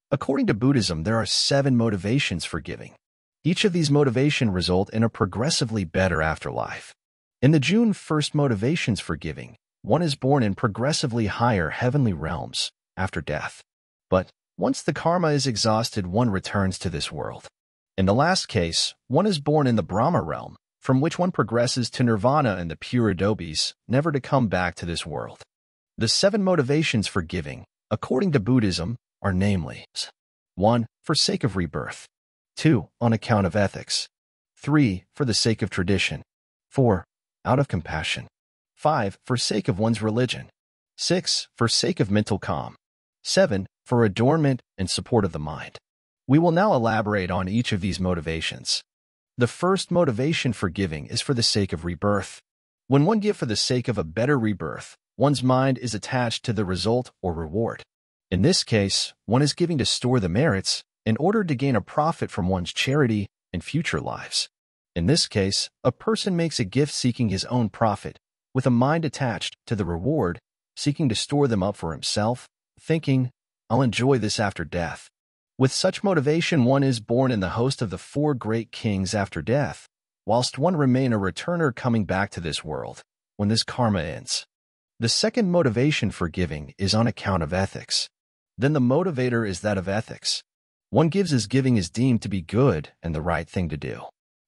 According to Buddhism, there are 7 motivations for giving. Each of these motivations result in a progressively better afterlife. In the June 1st motivations for giving, one is born in progressively higher heavenly realms after death. But once the karma is exhausted, one returns to this world. In the last case, one is born in the Brahma realm, from which one progresses to nirvana and the pure adobes, never to come back to this world. The 7 motivations for giving, according to Buddhism, are namely 1. For sake of rebirth. 2. On account of ethics. 3. For the sake of tradition. 4. Out of compassion. 5. For sake of one's religion. 6. For sake of mental calm. 7. For adornment and support of the mind. We will now elaborate on each of these motivations. The first motivation for giving is for the sake of rebirth. When one gives for the sake of a better rebirth, one's mind is attached to the result or reward. In this case, one is giving to store the merits in order to gain a profit from one's charity in future lives. In this case, a person makes a gift seeking his own profit, with a mind attached to the reward, seeking to store them up for himself, thinking, "I'll enjoy this after death." With such motivation, one is born in the host of the 4 great kings after death, whilst one remain a returner coming back to this world when this karma ends. The second motivation for giving is on account of ethics. Then the motivator is that of ethics. One gives as giving is deemed to be good and the right thing to do.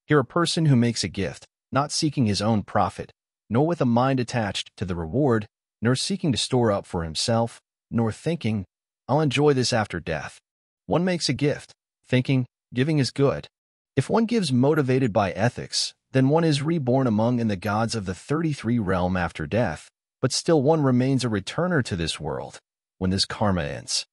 Here a person who makes a gift, not seeking his own profit, nor with a mind attached to the reward, nor seeking to store up for himself, nor thinking, "I'll enjoy this after death." One makes a gift, thinking, giving is good. If one gives motivated by ethics, then one is reborn among the gods of the 33 realm after death, but still one remains a returner to this world when this karma ends.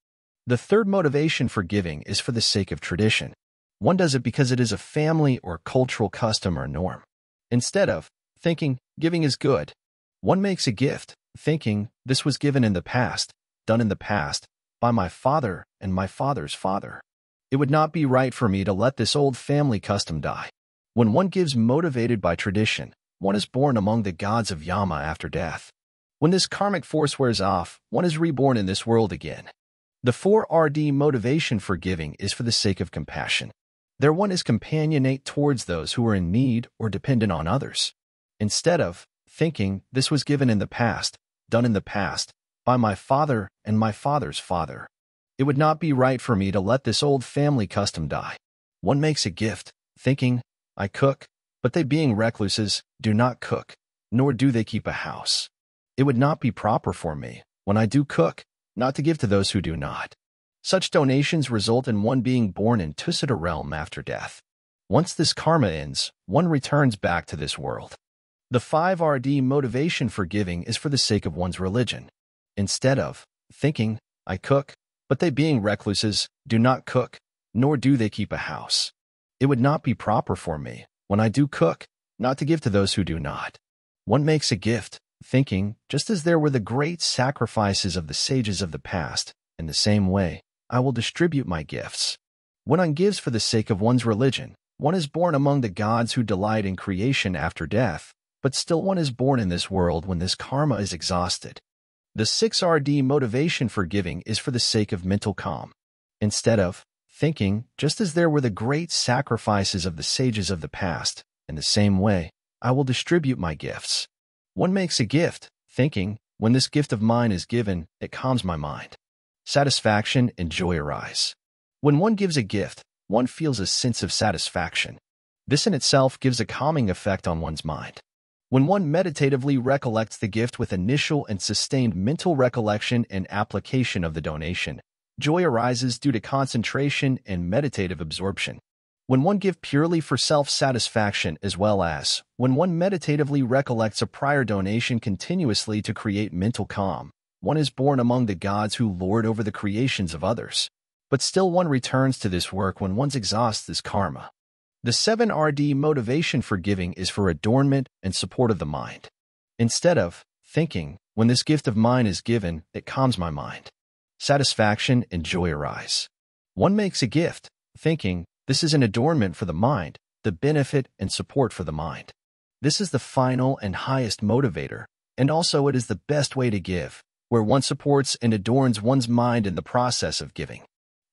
The third motivation for giving is for the sake of tradition. One does it because it is a family or cultural custom or norm. Instead of thinking, giving is good, one makes a gift, thinking, this was given in the past, done in the past, by my father and my father's father. It would not be right for me to let this old family custom die. When one gives motivated by tradition, one is born among the gods of Yama after death. When this karmic force wears off, one is reborn in this world again. The 4rd motivation for giving is for the sake of compassion. There one is companionate towards those who are in need or dependent on others. Instead of thinking, this was given in the past, done in the past, by my father and my father's father. It would not be right for me to let this old family custom die. One makes a gift, thinking, I cook, but they being recluses, do not cook, nor do they keep a house. It would not be proper for me, when I do cook, not to give to those who do not. Such donations result in one being born in Tusita realm after death. Once this karma ends, one returns back to this world. The 5rd motivation for giving is for the sake of one's religion. Instead of thinking, I cook, but they being recluses, do not cook, nor do they keep a house. It would not be proper for me, when I do cook, not to give to those who do not. One makes a gift, thinking, just as there were the great sacrifices of the sages of the past, in the same way, I will distribute my gifts. When one gives for the sake of one's religion, one is born among the gods who delight in creation after death, but still one is born in this world when this karma is exhausted. The 6rd motivation for giving is for the sake of mental calm. Instead of thinking, just as there were the great sacrifices of the sages of the past, in the same way, I will distribute my gifts. One makes a gift, thinking, when this gift of mine is given, it calms my mind. Satisfaction and joy arise. When one gives a gift, one feels a sense of satisfaction. This in itself gives a calming effect on one's mind. When one meditatively recollects the gift with initial and sustained mental recollection and application of the donation, joy arises due to concentration and meditative absorption. When one gives purely for self-satisfaction, as well as when one meditatively recollects a prior donation continuously to create mental calm, one is born among the gods who lord over the creations of others. But still one returns to this work when one exhausts this karma. The 7rd motivation for giving is for adornment and support of the mind. Instead of thinking, when this gift of mine is given, it calms my mind. Satisfaction and joy arise. One makes a gift, thinking, this is an adornment for the mind, the benefit and support for the mind. This is the final and highest motivator, and also it is the best way to give, where one supports and adorns one's mind in the process of giving.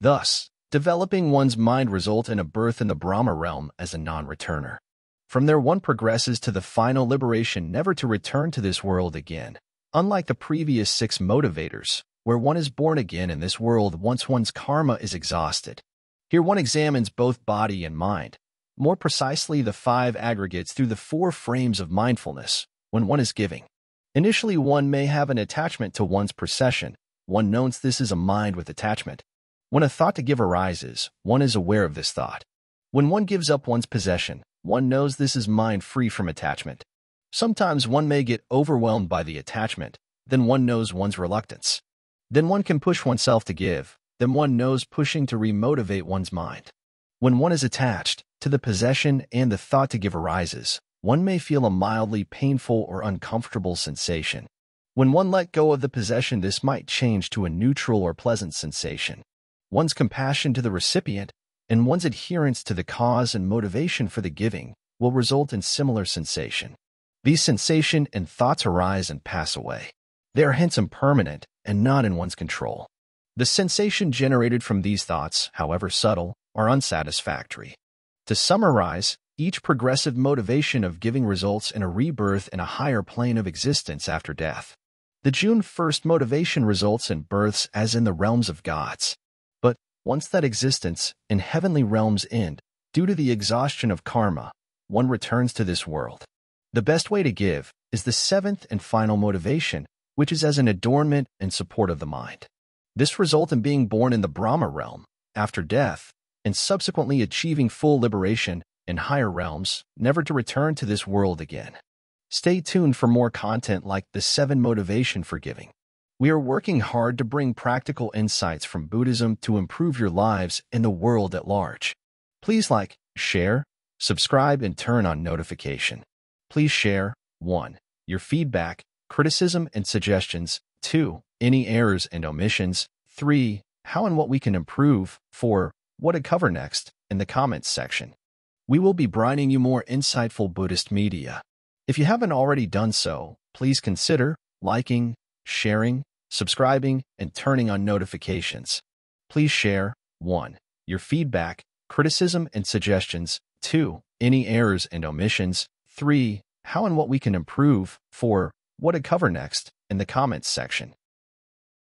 Thus, developing one's mind results in a birth in the Brahma realm as a non-returner. From there, one progresses to the final liberation, never to return to this world again. Unlike the previous 6 motivators, where one is born again in this world once one's karma is exhausted. Here one examines both body and mind, more precisely the 5 aggregates through the 4 frames of mindfulness, when one is giving. Initially, one may have an attachment to one's procession. One knows this is a mind with attachment. When a thought to give arises, one is aware of this thought. When one gives up one's possession, one knows this is mind free from attachment. Sometimes one may get overwhelmed by the attachment, then one knows one's reluctance. Then one can push oneself to give, then one knows pushing to remotivate one's mind. When one is attached to the possession and the thought to give arises, one may feel a mildly painful or uncomfortable sensation. When one let go of the possession, this might change to a neutral or pleasant sensation. One's compassion to the recipient and one's adherence to the cause and motivation for the giving will result in similar sensation. These sensation and thoughts arise and pass away. They are hence impermanent and not in one's control. The sensation generated from these thoughts, however subtle, are unsatisfactory. To summarize, each progressive motivation of giving results in a rebirth in a higher plane of existence after death. The June 1st motivation results in births as in the realms of gods. But once that existence in heavenly realms end, due to the exhaustion of karma, one returns to this world. The best way to give is the 7th and final motivation, which is as an adornment and support of the mind. This results in being born in the Brahma realm after death and subsequently achieving full liberation in higher realms, never to return to this world again. Stay tuned for more content like the 7 motivation for giving. We are working hard to bring practical insights from Buddhism to improve your lives and the world at large. Please like, share, subscribe, and turn on notification. Please share 1. Your feedback, criticism, and suggestions. 2. Any errors and omissions. 3. How and what we can improve. 4. What to cover next in the comments section. We will be bringing you more insightful Buddhist media. If you haven't already done so, please consider liking, sharing, subscribing, and turning on notifications. Please share 1. Your feedback, criticism, and suggestions. 2. Any errors and omissions. 3. How and what we can improve. 4. What to cover next in the comments section.